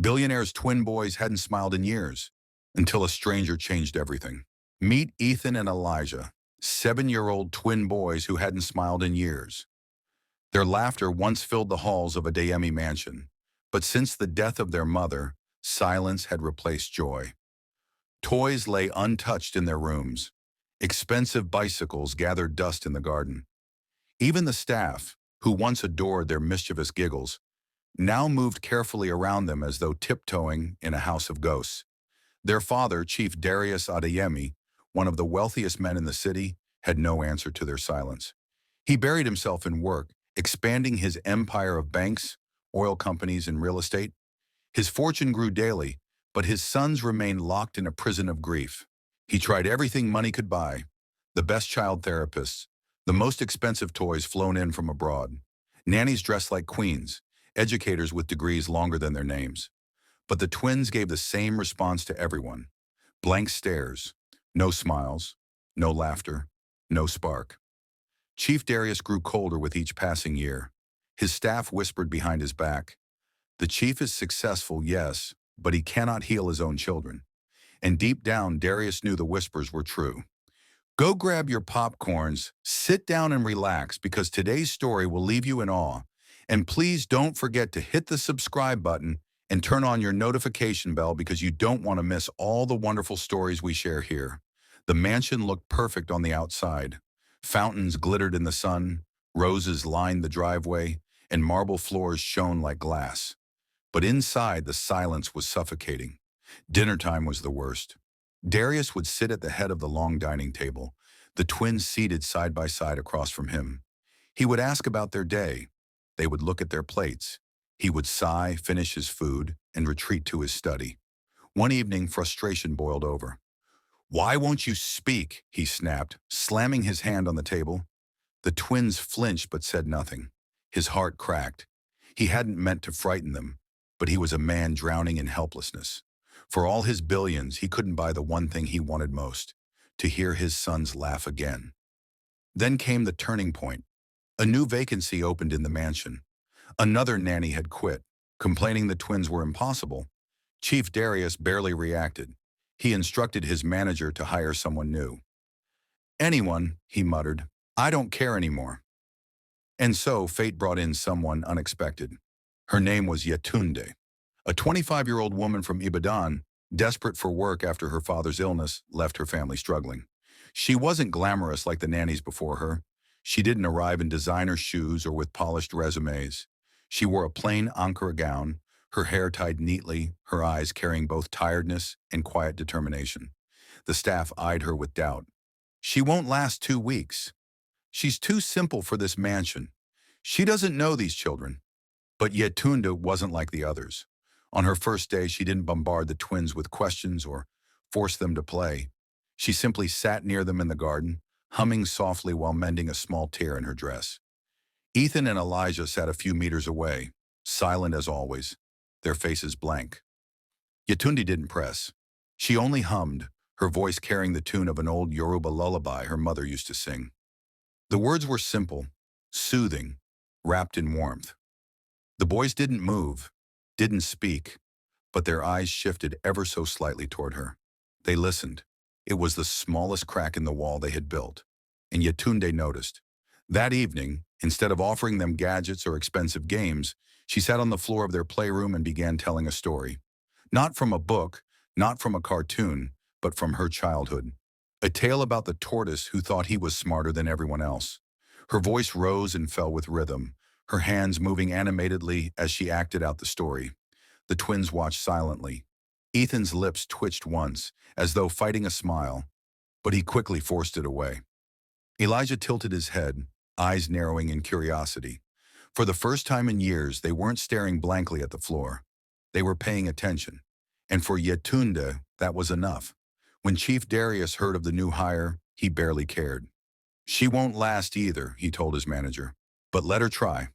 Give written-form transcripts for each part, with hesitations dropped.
Billionaire's twin boys hadn't smiled in years, until a stranger changed everything. Meet Ethan and Elijah, 7-year-old twin boys who hadn't smiled in years. Their laughter once filled the halls of a Dayemi mansion, but since the death of their mother, silence had replaced joy. Toys lay untouched in their rooms. Expensive bicycles gathered dust in the garden. Even the staff, who once adored their mischievous giggles, now moved carefully around them as though tiptoeing in a house of ghosts. Their father, Chief Darius Adeyemi, one of the wealthiest men in the city, had no answer to their silence. He buried himself in work, expanding his empire of banks, oil companies, and real estate. His fortune grew daily, but his sons remained locked in a prison of grief. He tried everything money could buy: the best child therapists, the most expensive toys flown in from abroad, nannies dressed like queens, educators with degrees longer than their names. But the twins gave the same response to everyone: blank stares, no smiles, no laughter, no spark. Chief Darius grew colder with each passing year. His staff whispered behind his back, "The chief is successful, yes, but he cannot heal his own children." And deep down, Darius knew the whispers were true. Go grab your popcorns, sit down and relax, because today's story will leave you in awe. And please don't forget to hit the subscribe button and turn on your notification bell, because you don't want to miss all the wonderful stories we share here. The mansion looked perfect on the outside. Fountains glittered in the sun, roses lined the driveway, and marble floors shone like glass. But inside, the silence was suffocating. Dinner time was the worst. Darius would sit at the head of the long dining table, the twins seated side by side across from him. He would ask about their day. They would look at their plates. He would sigh, finish his food, and retreat to his study. One evening, frustration boiled over. "Why won't you speak?" he snapped, slamming his hand on the table. The twins flinched but said nothing. His heart cracked. He hadn't meant to frighten them, but he was a man drowning in helplessness. For all his billions, he couldn't buy the one thing he wanted most: to hear his sons laugh again. Then came the turning point. A new vacancy opened in the mansion. Another nanny had quit, complaining the twins were impossible. Chief Darius barely reacted. He instructed his manager to hire someone new. "Anyone," he muttered. "I don't care anymore." And so fate brought in someone unexpected. Her name was Yetunde, a 25-year-old woman from Ibadan, desperate for work after her father's illness left her family struggling. She wasn't glamorous like the nannies before her. She didn't arrive in designer shoes or with polished resumes. She wore a plain Ankara gown, her hair tied neatly, her eyes carrying both tiredness and quiet determination. The staff eyed her with doubt. "She won't last 2 weeks. She's too simple for this mansion. She doesn't know these children." But Yetunde wasn't like the others. On her first day, she didn't bombard the twins with questions or force them to play. She simply sat near them in the garden, humming softly while mending a small tear in her dress. Ethan and Elijah sat a few meters away, silent as always, their faces blank. Yetunde didn't press. She only hummed, her voice carrying the tune of an old Yoruba lullaby her mother used to sing. The words were simple, soothing, wrapped in warmth. The boys didn't move, didn't speak, but their eyes shifted ever so slightly toward her. They listened. It was the smallest crack in the wall they had built, and Yetunde noticed. That evening, instead of offering them gadgets or expensive games, she sat on the floor of their playroom and began telling a story. Not from a book, not from a cartoon, but from her childhood. A tale about the tortoise who thought he was smarter than everyone else. Her voice rose and fell with rhythm, her hands moving animatedly as she acted out the story. The twins watched silently. Ethan's lips twitched once, as though fighting a smile, but he quickly forced it away. Elijah tilted his head, eyes narrowing in curiosity. For the first time in years, they weren't staring blankly at the floor. They were paying attention. And for Yetunde, that was enough. When Chief Darius heard of the new hire, he barely cared. "She won't last either," he told his manager, "but let her try."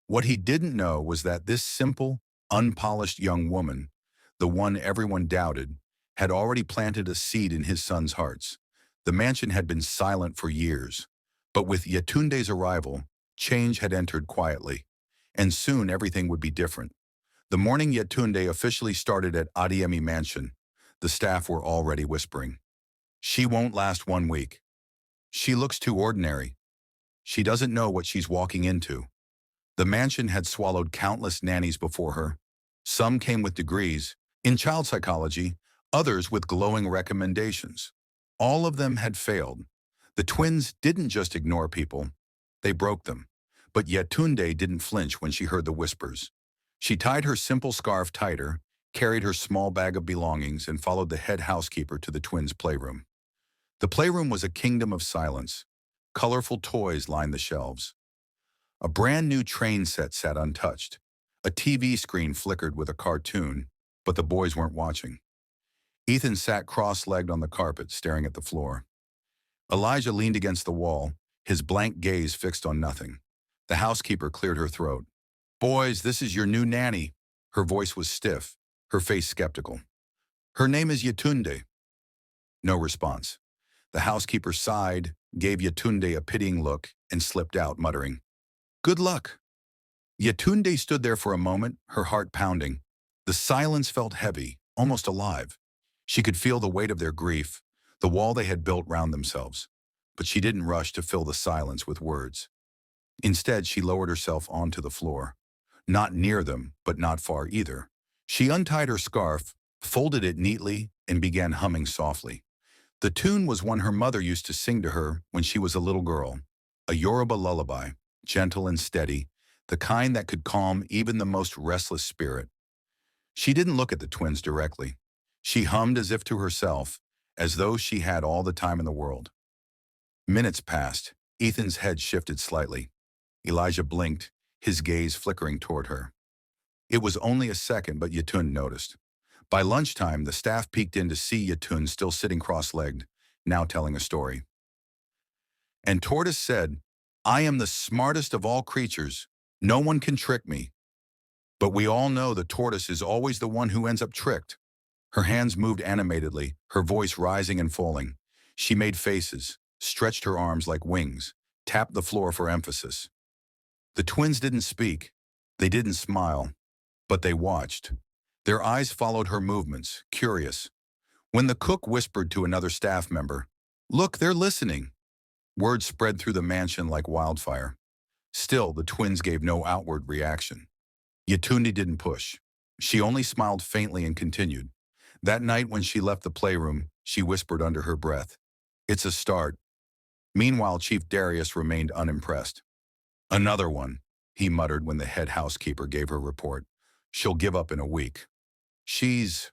What he didn't know was that this simple, unpolished young woman, the one everyone doubted, had already planted a seed in his sons' hearts. The mansion had been silent for years, but with Yetunde's arrival, change had entered quietly, and soon everything would be different. The morning Yetunde officially started at Adiemi Mansion, the staff were already whispering. She won't last 1 week. She looks too ordinary. She doesn't know what she's walking into. The mansion had swallowed countless nannies before her. Some came with degrees in child psychology, others with glowing recommendations. All of them had failed. The twins didn't just ignore people, they broke them. But Yetunde didn't flinch when she heard the whispers. She tied her simple scarf tighter, carried her small bag of belongings, and followed the head housekeeper to the twins' playroom. The playroom was a kingdom of silence. Colorful toys lined the shelves. A brand new train set sat untouched. A TV screen flickered with a cartoon, but the boys weren't watching. Ethan sat cross-legged on the carpet, staring at the floor. Elijah leaned against the wall, his blank gaze fixed on nothing. The housekeeper cleared her throat. "Boys, this is your new nanny." Her voice was stiff, her face skeptical. "Her name is Yetunde." No response. The housekeeper sighed, gave Yetunde a pitying look, and slipped out, muttering, "Good luck." Yetunde stood there for a moment, her heart pounding. The silence felt heavy, almost alive. She could feel the weight of their grief, the wall they had built round themselves. But she didn't rush to fill the silence with words. Instead, she lowered herself onto the floor. Not near them, but not far either. She untied her scarf, folded it neatly, and began humming softly. The tune was one her mother used to sing to her when she was a little girl, a Yoruba lullaby, gentle and steady, the kind that could calm even the most restless spirit. She didn't look at the twins directly. She hummed as if to herself, as though she had all the time in the world. Minutes passed. Ethan's head shifted slightly. Elijah blinked, his gaze flickering toward her. It was only a second, but Yetun noticed. By lunchtime, the staff peeked in to see Yetun still sitting cross-legged, now telling a story. And Tortoise said, "I am the smartest of all creatures. No one can trick me." But we all know the tortoise is always the one who ends up tricked. Her hands moved animatedly, her voice rising and falling. She made faces, stretched her arms like wings, tapped the floor for emphasis. The twins didn't speak. They didn't smile. But they watched. Their eyes followed her movements, curious. When the cook whispered to another staff member, "Look, they're listening," word spread through the mansion like wildfire. Still, the twins gave no outward reaction. Yetunde didn't push. She only smiled faintly and continued. That night when she left the playroom, she whispered under her breath, "It's a start." Meanwhile, Chief Darius remained unimpressed. "Another one," he muttered when the head housekeeper gave her report. "She'll give up in a week." "She's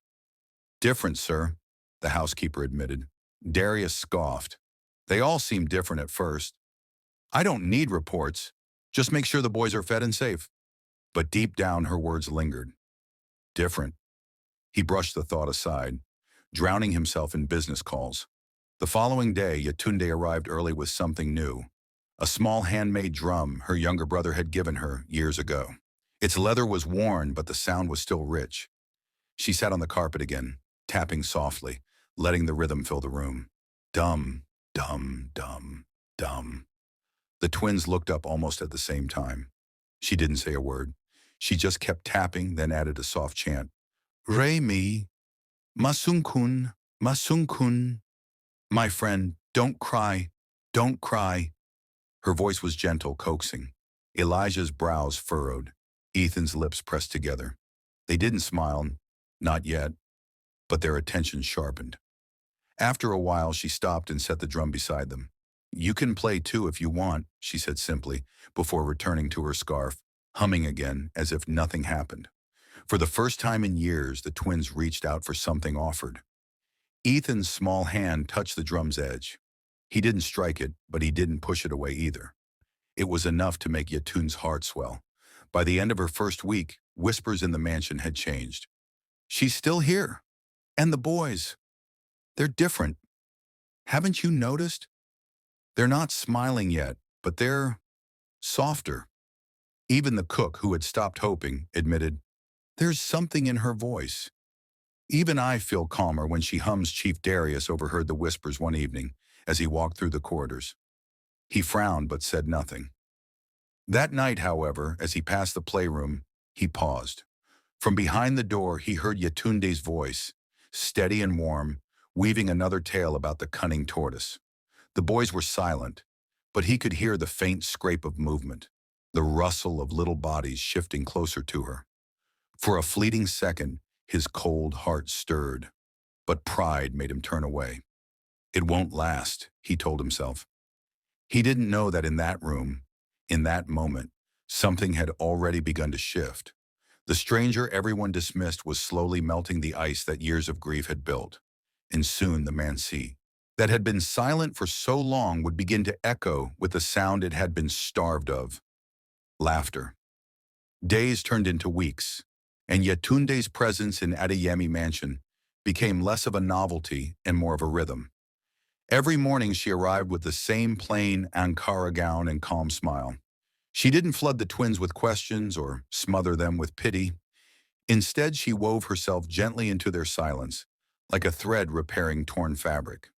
different, sir," the housekeeper admitted. Darius scoffed. "They all seem different at first. I don't need reports. Just make sure the boys are fed and safe." But deep down, her words lingered. Different. He brushed the thought aside, drowning himself in business calls. The following day, Yetunde arrived early with something new. A small handmade drum her younger brother had given her years ago. Its leather was worn, but the sound was still rich. She sat on the carpet again, tapping softly, letting the rhythm fill the room. Dum, dum, dum, dum. The twins looked up almost at the same time. She didn't say a word. She just kept tapping, then added a soft chant. "Re mi, masunkun, masunkun." "My friend, don't cry, don't cry." Her voice was gentle, coaxing. Elijah's brows furrowed. Ethan's lips pressed together. They didn't smile, not yet, but their attention sharpened. After a while, she stopped and set the drum beside them. "You can play too if you want," she said simply, before returning to her scarf, humming again as if nothing happened. For the first time in years, the twins reached out for something offered. Ethan's small hand touched the drum's edge. He didn't strike it, but he didn't push it away either. It was enough to make Yetun's heart swell. By the end of her first week, whispers in the mansion had changed. "She's still here. And the boys, they're different. Haven't you noticed? They're not smiling yet, but they're softer." Even the cook, who had stopped hoping, admitted, "There's something in her voice." Even I feel calmer when she hums. Chief Darius overheard the whispers one evening as he walked through the corridors. He frowned but said nothing. That night, however, as he passed the playroom, he paused. From behind the door, he heard Yetunde's voice, steady and warm, weaving another tale about the cunning tortoise. The boys were silent, but he could hear the faint scrape of movement, the rustle of little bodies shifting closer to her. For a fleeting second, his cold heart stirred, but pride made him turn away. It won't last, he told himself. He didn't know that in that room, in that moment, something had already begun to shift. The stranger everyone dismissed was slowly melting the ice that years of grief had built. And soon the mansi, that had been silent for so long, would begin to echo with the sound it had been starved of: laughter. Days turned into weeks, and Yetunde's presence in Adeyemi Mansion became less of a novelty and more of a rhythm. Every morning she arrived with the same plain Ankara gown and calm smile. She didn't flood the twins with questions or smother them with pity. Instead, she wove herself gently into their silence, like a thread repairing torn fabric.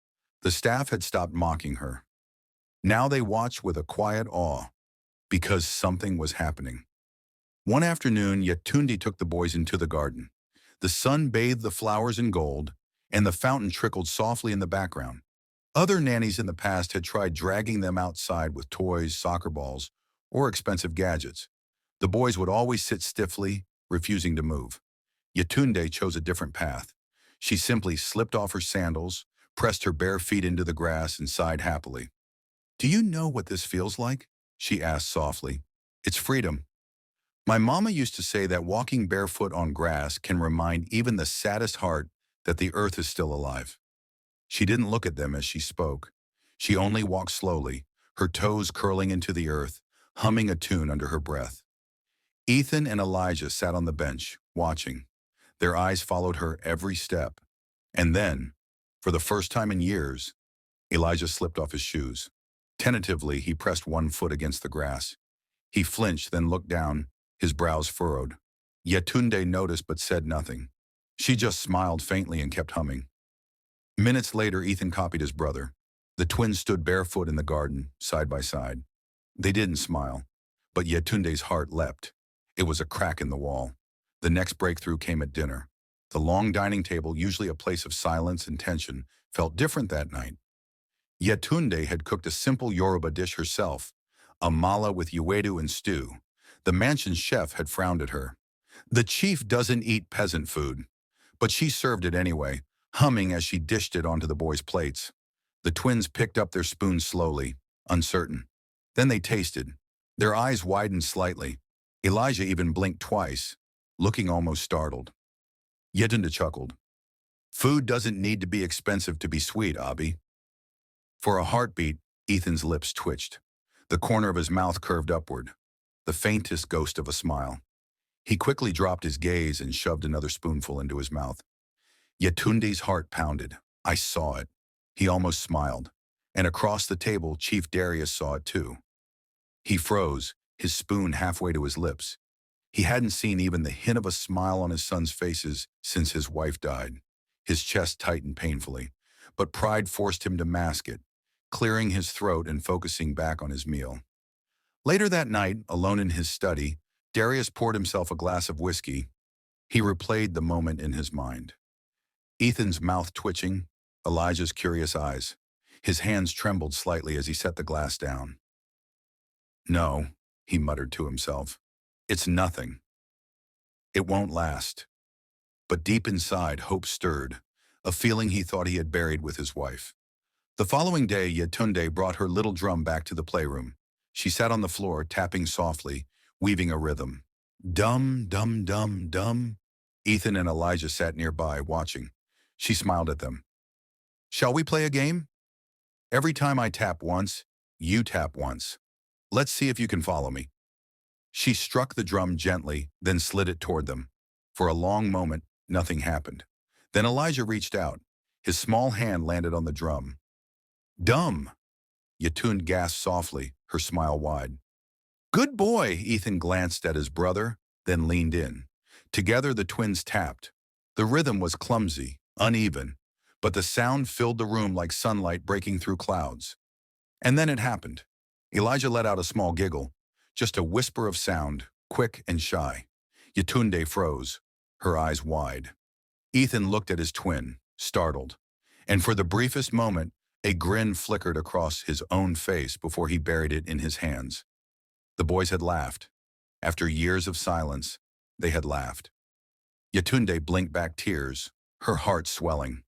The staff had stopped mocking her. Now they watched with a quiet awe, because something was happening. One afternoon, Yetunde took the boys into the garden. The sun bathed the flowers in gold, and the fountain trickled softly in the background. Other nannies in the past had tried dragging them outside with toys, soccer balls, or expensive gadgets. The boys would always sit stiffly, refusing to move. Yetunde chose a different path. She simply slipped off her sandals, pressed her bare feet into the grass, and sighed happily. "Do you know what this feels like?" she asked softly. "It's freedom. My mama used to say that walking barefoot on grass can remind even the saddest heart that the earth is still alive." She didn't look at them as she spoke. She only walked slowly, her toes curling into the earth, humming a tune under her breath. Ethan and Elijah sat on the bench, watching. Their eyes followed her every step. And then, for the first time in years, Elijah slipped off his shoes. Tentatively, he pressed one foot against the grass. He flinched, then looked down, his brows furrowed. Yetunde noticed but said nothing. She just smiled faintly and kept humming. Minutes later, Ethan copied his brother. The twins stood barefoot in the garden, side by side. They didn't smile, but Yetunde's heart leapt. It was a crack in the wall. The next breakthrough came at dinner. The long dining table, usually a place of silence and tension, felt different that night. Yetunde had cooked a simple Yoruba dish herself, a mala with ewedu and stew. The mansion's chef had frowned at her. "The chief doesn't eat peasant food." But she served it anyway, humming as she dished it onto the boys' plates. The twins picked up their spoons slowly, uncertain. Then they tasted. Their eyes widened slightly. Elijah even blinked twice, looking almost startled. Yetunde chuckled. "Food doesn't need to be expensive to be sweet, Abi." For a heartbeat, Ethan's lips twitched. The corner of his mouth curved upward, the faintest ghost of a smile. He quickly dropped his gaze and shoved another spoonful into his mouth. Yetunde's heart pounded. "I saw it." He almost smiled. And across the table, Chief Darius saw it too. He froze, his spoon halfway to his lips. He hadn't seen even the hint of a smile on his son's faces since his wife died. His chest tightened painfully, but pride forced him to mask it, clearing his throat and focusing back on his meal. Later that night, alone in his study, Darius poured himself a glass of whiskey. He replayed the moment in his mind. Ethan's mouth twitching, Elijah's curious eyes. His hands trembled slightly as he set the glass down. "No," he muttered to himself. "It's nothing. It won't last." But deep inside, hope stirred, a feeling he thought he had buried with his wife. The following day, Yetunde brought her little drum back to the playroom. She sat on the floor, tapping softly, weaving a rhythm. Dum, dum, dum, dum. Ethan and Elijah sat nearby, watching. She smiled at them. "Shall we play a game? Every time I tap once, you tap once. Let's see if you can follow me." She struck the drum gently, then slid it toward them. For a long moment, nothing happened. Then Elijah reached out. His small hand landed on the drum. "Dum!" Yetunde gasped softly, her smile wide. "Good boy!" Ethan glanced at his brother, then leaned in. Together the twins tapped. The rhythm was clumsy, uneven, but the sound filled the room like sunlight breaking through clouds. And then it happened. Elijah let out a small giggle, just a whisper of sound, quick and shy. Yetunde froze. her eyes wide. Ethan looked at his twin, startled, and for the briefest moment, a grin flickered across his own face before he buried it in his hands. The boys had laughed. After years of silence, they had laughed. Yetunde blinked back tears, her heart swelling.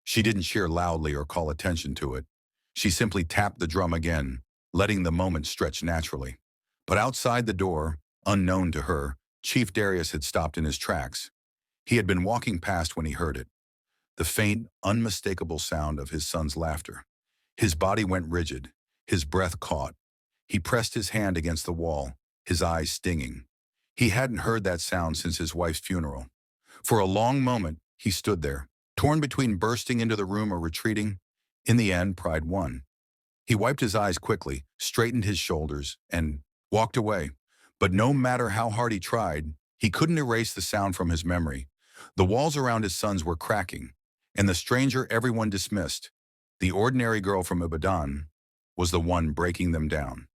She didn't cheer loudly or call attention to it. She simply tapped the drum again, letting the moment stretch naturally. But outside the door, unknown to her, Chief Darius had stopped in his tracks. He had been walking past when he heard it, the faint, unmistakable sound of his son's laughter. His body went rigid, his breath caught. He pressed his hand against the wall, his eyes stinging. He hadn't heard that sound since his wife's funeral. For a long moment, he stood there, torn between bursting into the room or retreating. In the end, pride won. He wiped his eyes quickly, straightened his shoulders, and walked away. But no matter how hard he tried, he couldn't erase the sound from his memory. The walls around his sons were cracking, and the stranger everyone dismissed, the ordinary girl from Ibadan, was the one breaking them down.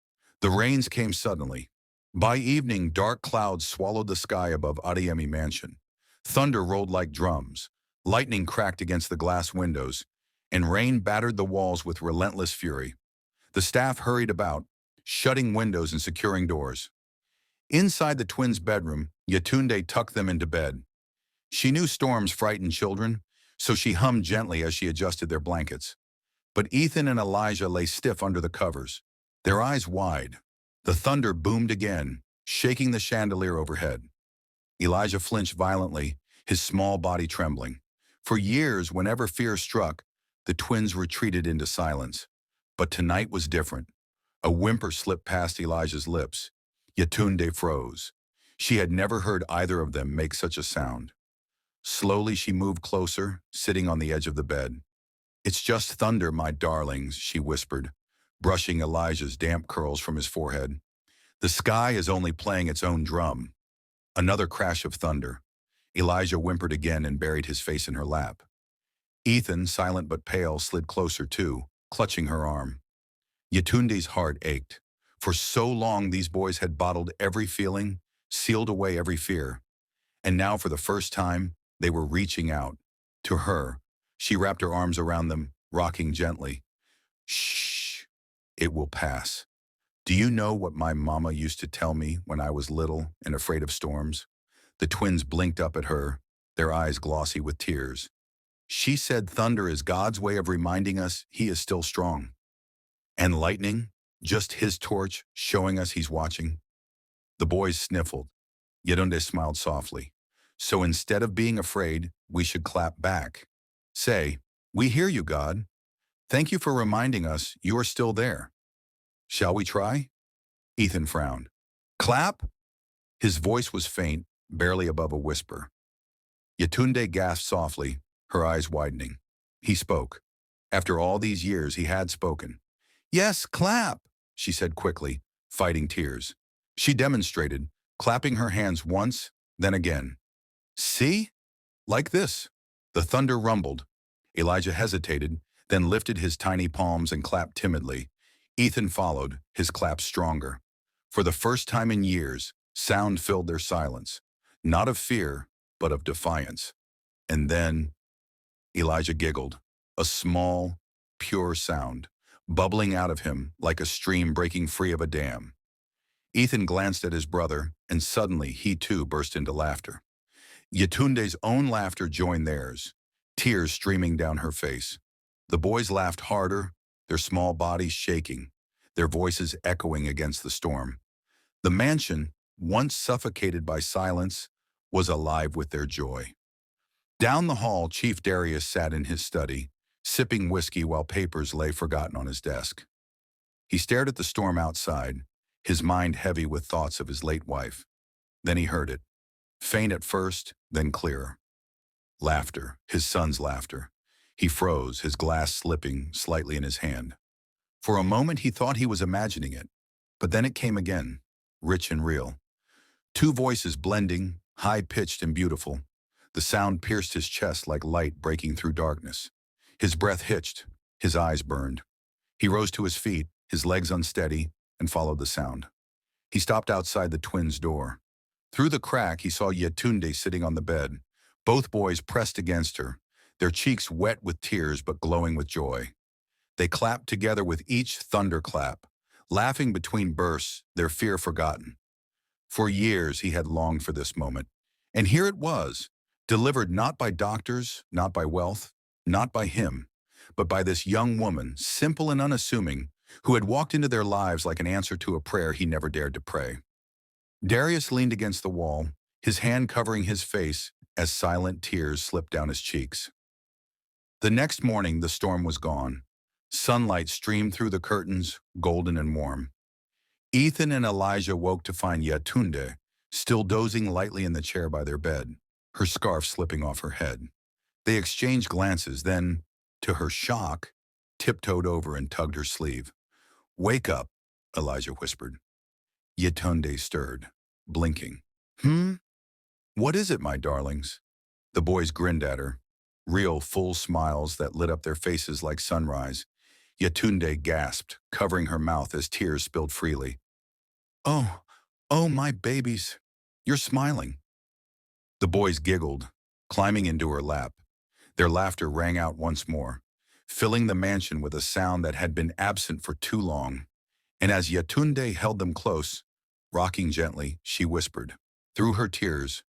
The rains came suddenly. By evening, dark clouds swallowed the sky above Adeyemi Mansion. Thunder rolled like drums, lightning cracked against the glass windows, and rain battered the walls with relentless fury. The staff hurried about, shutting windows and securing doors. Inside the twins' bedroom, Yetunde tucked them into bed. She knew storms frightened children, so she hummed gently as she adjusted their blankets. But Ethan and Elijah lay stiff under the covers, their eyes wide. The thunder boomed again, shaking the chandelier overhead. Elijah flinched violently, his small body trembling. For years, whenever fear struck, the twins retreated into silence. But tonight was different. A whimper slipped past Elijah's lips. Yetunde froze. She had never heard either of them make such a sound. Slowly she moved closer, sitting on the edge of the bed. "It's just thunder, my darlings," she whispered, brushing Elijah's damp curls from his forehead. "The sky is only playing its own drum." Another crash of thunder. Elijah whimpered again and buried his face in her lap. Ethan, silent but pale, slid closer too, clutching her arm. Yetunde's heart ached. For so long these boys had bottled every feeling, sealed away every fear. And now for the first time, they were reaching out. To her, she wrapped her arms around them, rocking gently. "Shh, it will pass. Do you know what my mama used to tell me when I was little and afraid of storms?" The twins blinked up at her, their eyes glossy with tears. "She said thunder is God's way of reminding us he is still strong. And lightning, just his torch showing us he's watching." The boys sniffled. Yetunde smiled softly. "So instead of being afraid, we should clap back. Say, 'We hear you, God. Thank you for reminding us you are still there.' Shall we try?" Ethan frowned. "Clap?" His voice was faint, barely above a whisper. Yetunde gasped softly, her eyes widening. He spoke. After all these years, he had spoken. "Yes, clap," she said quickly, fighting tears. She demonstrated, clapping her hands once, then again. "See? Like this." The thunder rumbled. Elijah hesitated, then lifted his tiny palms and clapped timidly. Ethan followed, his clap stronger. For the first time in years, sound filled their silence. Not of fear, but of defiance. And then Elijah giggled, a small, pure sound, bubbling out of him like a stream breaking free of a dam. Ethan glanced at his brother, and suddenly he too burst into laughter. Yetunde's own laughter joined theirs, tears streaming down her face. The boys laughed harder, their small bodies shaking, their voices echoing against the storm. The mansion, once suffocated by silence, was alive with their joy. Down the hall, Chief Darius sat in his study, sipping whiskey while papers lay forgotten on his desk. He stared at the storm outside, his mind heavy with thoughts of his late wife. Then he heard it, faint at first, then clearer. Laughter, his son's laughter. He froze, his glass slipping slightly in his hand. For a moment he thought he was imagining it, but then it came again, rich and real. Two voices blending, high-pitched and beautiful. The sound pierced his chest like light breaking through darkness. His breath hitched, his eyes burned. He rose to his feet, his legs unsteady, and followed the sound. He stopped outside the twins' door. Through the crack, he saw Yetunde sitting on the bed, Both boys pressed against her, their cheeks wet with tears but glowing with joy. They clapped together with each thunderclap, laughing between bursts, their fear forgotten. For years he had longed for this moment. And here it was, delivered not by doctors, not by wealth, not by him, but by this young woman, simple and unassuming, who had walked into their lives like an answer to a prayer he never dared to pray. Darius leaned against the wall, his hand covering his face as silent tears slipped down his cheeks. The next morning, the storm was gone. Sunlight streamed through the curtains, golden and warm. Ethan and Elijah woke to find Yatunde still dozing lightly in the chair by their bed, her scarf slipping off her head. They exchanged glances, then, to her shock, tiptoed over and tugged her sleeve. "Wake up," Elijah whispered. Yatunde stirred, blinking. What is it, my darlings?" The boys grinned at her, real, full smiles that lit up their faces like sunrise. Yatunde gasped, covering her mouth as tears spilled freely. "Oh, oh, my babies, you're smiling." The boys giggled, climbing into her lap. Their laughter rang out once more, filling the mansion with a sound that had been absent for too long. And as Yatunde held them close, rocking gently, she whispered, through her tears,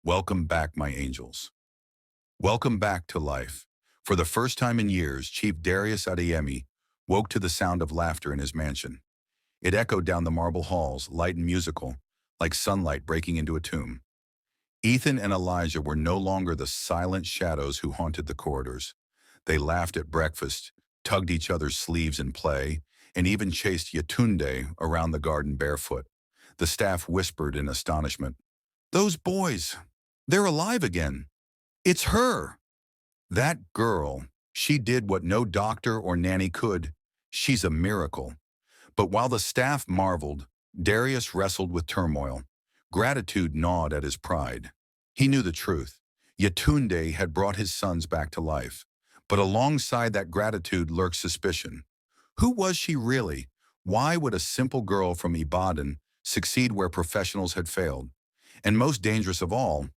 "Welcome back, my angels. Welcome back to life." For the first time in years, Chief Darius Adeyemi woke to the sound of laughter in his mansion. It echoed down the marble halls, light and musical, like sunlight breaking into a tomb. Ethan and Elijah were no longer the silent shadows who haunted the corridors. They laughed at breakfast, tugged each other's sleeves in play, and even chased Yatunde around the garden barefoot. The staff whispered in astonishment, "Those boys, they're alive again. It's her. That girl, she did what no doctor or nanny could. She's a miracle." But while the staff marveled, Darius wrestled with turmoil. Gratitude gnawed at his pride. He knew the truth. Yatunde had brought his sons back to life. But alongside that gratitude lurked suspicion. Who was she really? Why would a simple girl from Ibadan succeed where professionals had failed? And most dangerous of all,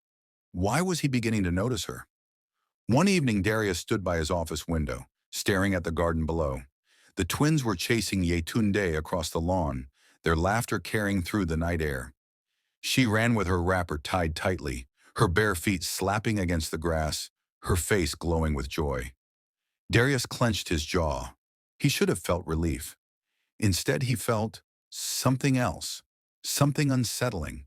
why was he beginning to notice her? One evening, Darius stood by his office window, staring at the garden below. The twins were chasing Yetunde across the lawn, their laughter carrying through the night air. She ran with her wrapper tied tightly, her bare feet slapping against the grass, her face glowing with joy. Darius clenched his jaw. He should have felt relief. Instead, he felt something else, something unsettling.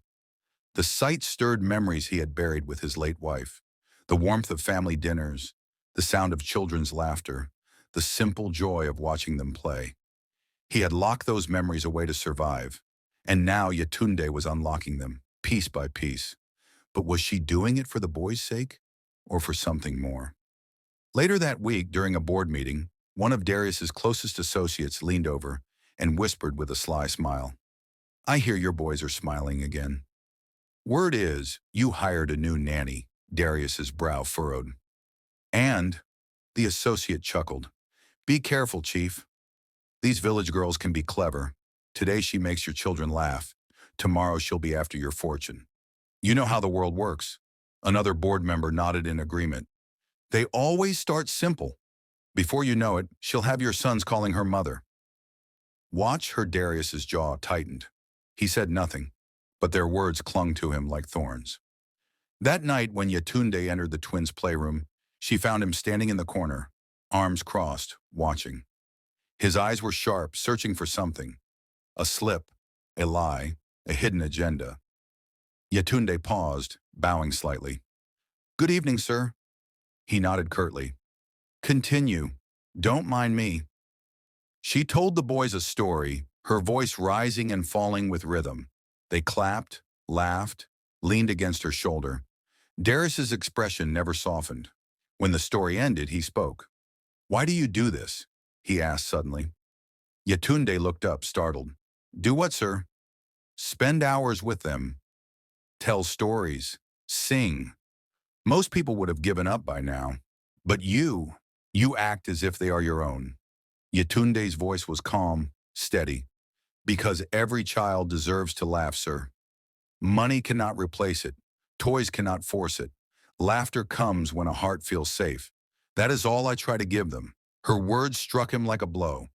The sight stirred memories he had buried with his late wife. The warmth of family dinners, the sound of children's laughter, the simple joy of watching them play. He had locked those memories away to survive, and now Yatunde was unlocking them, piece by piece. But was she doing it for the boys' sake, or for something more? Later that week, during a board meeting, one of Darius's closest associates leaned over and whispered with a sly smile, "I hear your boys are smiling again." "Word is, you hired a new nanny," Darius's brow furrowed. "And," the associate chuckled, "be careful, Chief. These village girls can be clever. Today she makes your children laugh. Tomorrow she'll be after your fortune. You know how the world works." Another board member nodded in agreement. "They always start simple. Before you know it, she'll have your sons calling her mother." Watch her. Darius's jaw tightened. He said nothing, but their words clung to him like thorns. That night, when Yatunde entered the twins' playroom, she found him standing in the corner, arms crossed, watching. His eyes were sharp, searching for something. A slip, a lie, a hidden agenda. Yatunde paused, bowing slightly. "Good evening, sir." He nodded curtly. "Continue. Don't mind me." She told the boys a story, her voice rising and falling with rhythm. They clapped, laughed, leaned against her shoulder. Darius's expression never softened. When the story ended, he spoke. "Why do you do this?" he asked suddenly. Yatunde looked up, startled. "Do what, sir?" "Spend hours with them. Tell stories. Sing." Most people would have given up by now. But you act as if they are your own. Yatunde's voice was calm, steady. "Because every child deserves to laugh, sir. Money cannot replace it. Toys cannot force it. Laughter comes when a heart feels safe. That is all I try to give them. Her words struck him like a blow.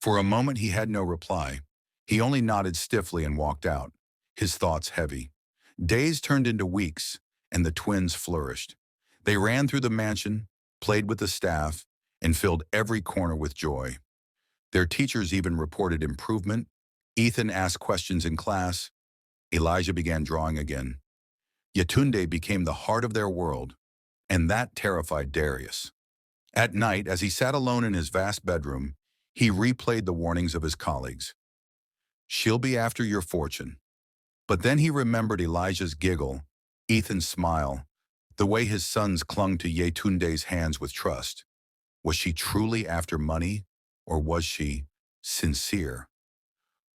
For a moment he had no reply. He only nodded stiffly and walked out, his thoughts heavy. Days turned into weeks, and the twins flourished. They ran through the mansion, played with the staff, and filled every corner with joy. Their teachers even reported improvement. Ethan asked questions in class. Elijah began drawing again. Yetunde became the heart of their world, and that terrified Darius. At night, as he sat alone in his vast bedroom, he replayed the warnings of his colleagues. She'll be after your fortune. But then he remembered Elijah's giggle, Ethan's smile, the way his sons clung to Yetunde's hands with trust. Was she truly after money, or was she sincere?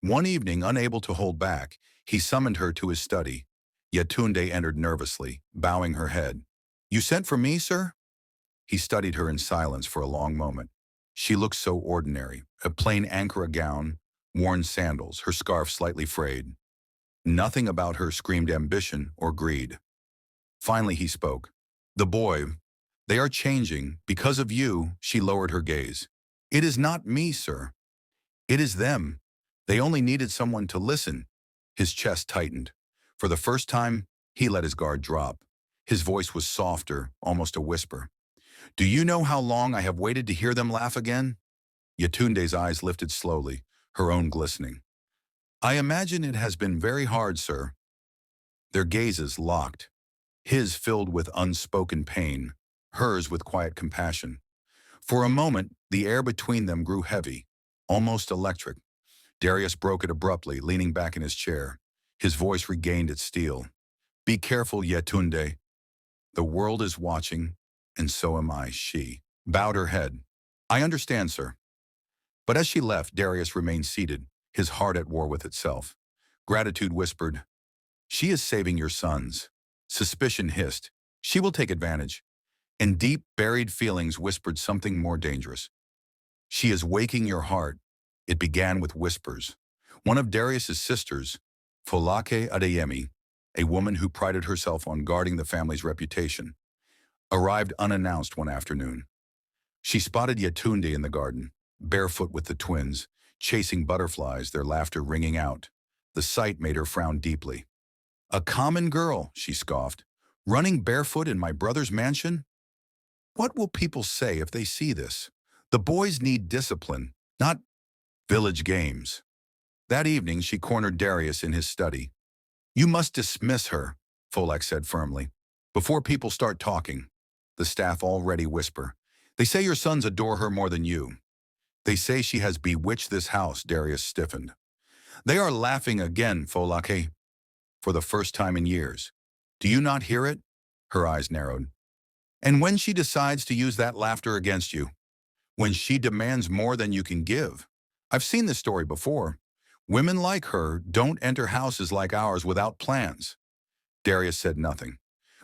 One evening, unable to hold back, he summoned her to his study. Yetunde entered nervously, bowing her head. You sent for me, sir? He studied her in silence for a long moment. She looked so ordinary, a plain Ankara gown, worn sandals, her scarf slightly frayed. Nothing about her screamed ambition or greed. Finally he spoke. The boy, they are changing. Because of you, she lowered her gaze. It is not me, sir. It is them. They only needed someone to listen. His chest tightened. For the first time, he let his guard drop. His voice was softer, almost a whisper. Do you know how long I have waited to hear them laugh again? Yetunde's eyes lifted slowly, her own glistening. I imagine it has been very hard, sir. Their gazes locked, his filled with unspoken pain, hers with quiet compassion. For a moment, the air between them grew heavy, almost electric. Darius broke it abruptly, leaning back in his chair. His voice regained its steel. Be careful, Yetunde. The world is watching, and so am I, she bowed her head. I understand, sir. But as she left, Darius remained seated, his heart at war with itself. Gratitude whispered, she is saving your sons. Suspicion hissed, she will take advantage. And deep, buried feelings whispered something more dangerous. She is waking your heart. It began with whispers. One of Darius's sisters, Folake Adeyemi, a woman who prided herself on guarding the family's reputation, arrived unannounced one afternoon. She spotted Yetunde in the garden, barefoot with the twins, chasing butterflies, their laughter ringing out. The sight made her frown deeply. A common girl, she scoffed, running barefoot in my brother's mansion? What will people say if they see this? The boys need discipline, not village games. That evening, she cornered Darius in his study. You must dismiss her, Folek said firmly, before people start talking. The staff already whisper. They say your sons adore her more than you. They say she has bewitched this house, Darius stiffened. They are laughing again, Folake, for the first time in years. Do you not hear it? Her eyes narrowed. And when she decides to use that laughter against you, when she demands more than you can give. I've seen this story before. Women like her don't enter houses like ours without plans. Darius said nothing,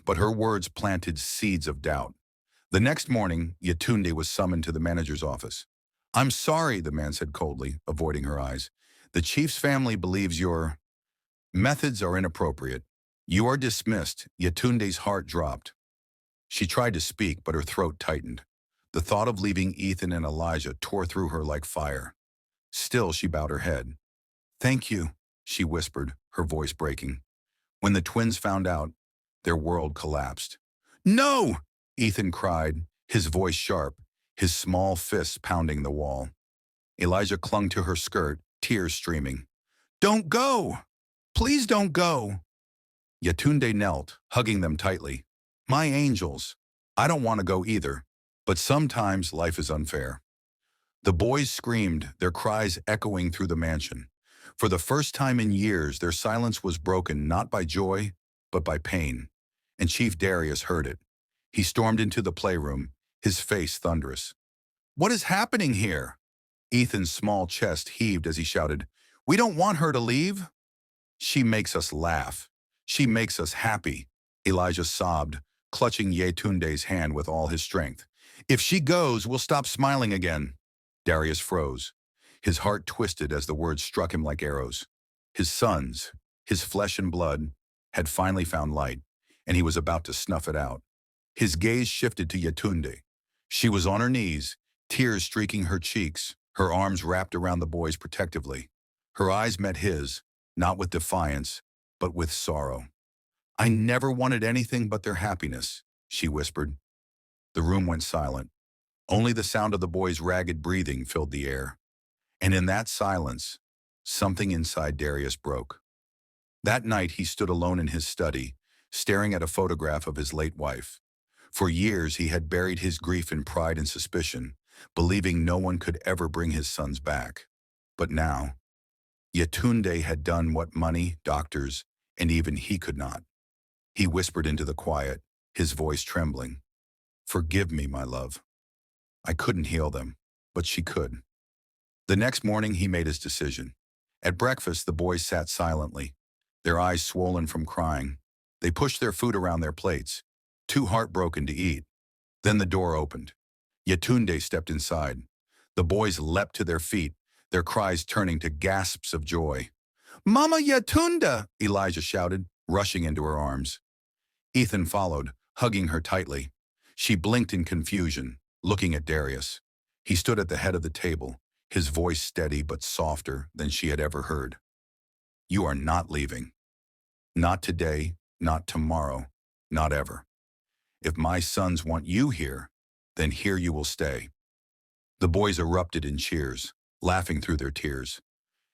but her words planted seeds of doubt. The next morning, Yetunde was summoned to the manager's office. I'm sorry, the man said coldly, avoiding her eyes. The chief's family believes your methods are inappropriate. You are dismissed. Yetunde's heart dropped. She tried to speak, but her throat tightened. The thought of leaving Ethan and Elijah tore through her like fire. Still, she bowed her head. Thank you, she whispered, her voice breaking. When the twins found out, their world collapsed. No! Ethan cried, his voice sharp, his small fists pounding the wall. Elijah clung to her skirt, tears streaming. Don't go! Please don't go! Yetunde knelt, hugging them tightly. My angels, I don't want to go either, but sometimes life is unfair. The boys screamed, their cries echoing through the mansion. For the first time in years, their silence was broken not by joy, but by pain. And Chief Darius heard it. He stormed into the playroom, his face thunderous. What is happening here? Ethan's small chest heaved as he shouted, We don't want her to leave. She makes us laugh. She makes us happy. Elijah sobbed, clutching Yetunde's hand with all his strength. If she goes, we'll stop smiling again. Darius froze. His heart twisted as the words struck him like arrows. His sons, his flesh and blood, had finally found light, and he was about to snuff it out. His gaze shifted to Yetunde. She was on her knees, tears streaking her cheeks, her arms wrapped around the boys protectively. Her eyes met his, not with defiance, but with sorrow. "I never wanted anything but their happiness," she whispered. The room went silent. Only the sound of the boys' ragged breathing filled the air. And in that silence, something inside Darius broke. That night he stood alone in his study, staring at a photograph of his late wife. For years he had buried his grief in pride and suspicion, believing no one could ever bring his sons back. But now, Yetunde had done what money, doctors, and even he could not. He whispered into the quiet, his voice trembling. "Forgive me, my love. I couldn't heal them, but she could." The next morning he made his decision. At breakfast the boys sat silently, their eyes swollen from crying. They pushed their food around their plates, too heartbroken to eat. Then the door opened. Yetunde stepped inside. The boys leapt to their feet, their cries turning to gasps of joy. "Mama Yetunde!" Elijah shouted, rushing into her arms. Ethan followed, hugging her tightly. She blinked in confusion, looking at Darius. He stood at the head of the table, his voice steady but softer than she had ever heard. "You are not leaving. Not today, not tomorrow, not ever. If my sons want you here, then here you will stay." The boys erupted in cheers, laughing through their tears.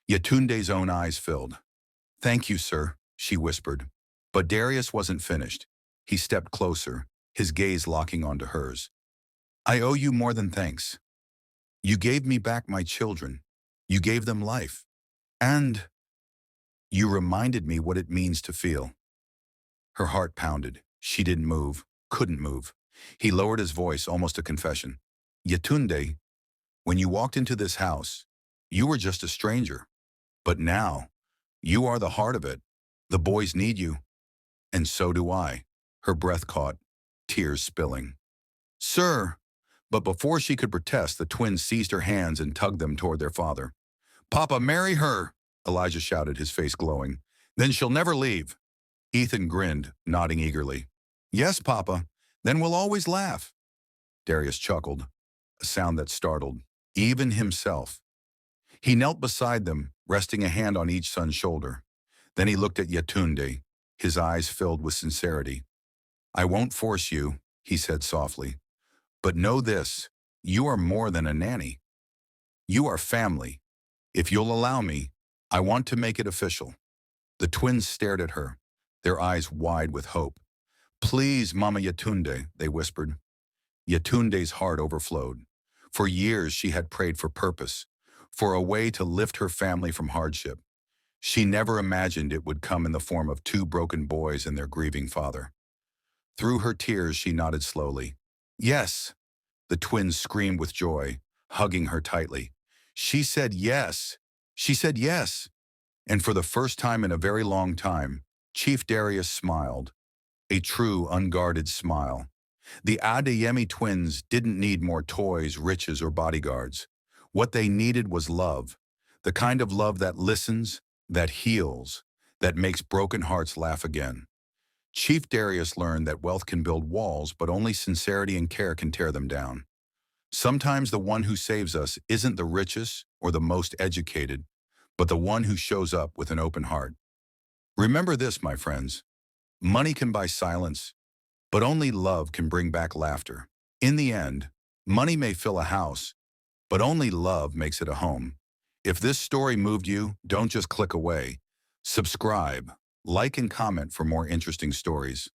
Yetunde's own eyes filled. "Thank you, sir," she whispered. But Darius wasn't finished. He stepped closer, his gaze locking onto hers. "I owe you more than thanks. You gave me back my children. You gave them life. And you reminded me what it means to feel." Her heart pounded. She didn't move, couldn't move. He lowered his voice, almost a confession. "Yetunde, when you walked into this house, you were just a stranger. But now, you are the heart of it. The boys need you. And so do I." Her breath caught, tears spilling. "Sir!" But before she could protest, the twins seized her hands and tugged them toward their father. "Papa, marry her!" Elijah shouted, his face glowing. "Then she'll never leave." Ethan grinned, nodding eagerly. "Yes, Papa, then we'll always laugh." Darius chuckled, a sound that startled, even himself. He knelt beside them, resting a hand on each son's shoulder. Then he looked at Yetunde, his eyes filled with sincerity. "I won't force you," he said softly. "But know this, you are more than a nanny. You are family. If you'll allow me, I want to make it official." The twins stared at her, their eyes wide with hope. "Please, Mama Yetunde," they whispered. Yetunde's heart overflowed. For years she had prayed for purpose, for a way to lift her family from hardship. She never imagined it would come in the form of two broken boys and their grieving father. Through her tears she nodded slowly. "Yes." The twins screamed with joy, hugging her tightly. "She said yes. She said yes." And for the first time in a very long time, Chief Darius smiled. A true, unguarded smile. The Adeyemi twins didn't need more toys, riches, or bodyguards. What they needed was love. The kind of love that listens, that heals, that makes broken hearts laugh again. Chief Darius learned that wealth can build walls, but only sincerity and care can tear them down. Sometimes the one who saves us isn't the richest or the most educated, but the one who shows up with an open heart. Remember this, my friends. Money can buy silence, but only love can bring back laughter. In the end, money may fill a house, but only love makes it a home. If this story moved you, don't just click away. Subscribe, like, and comment for more interesting stories.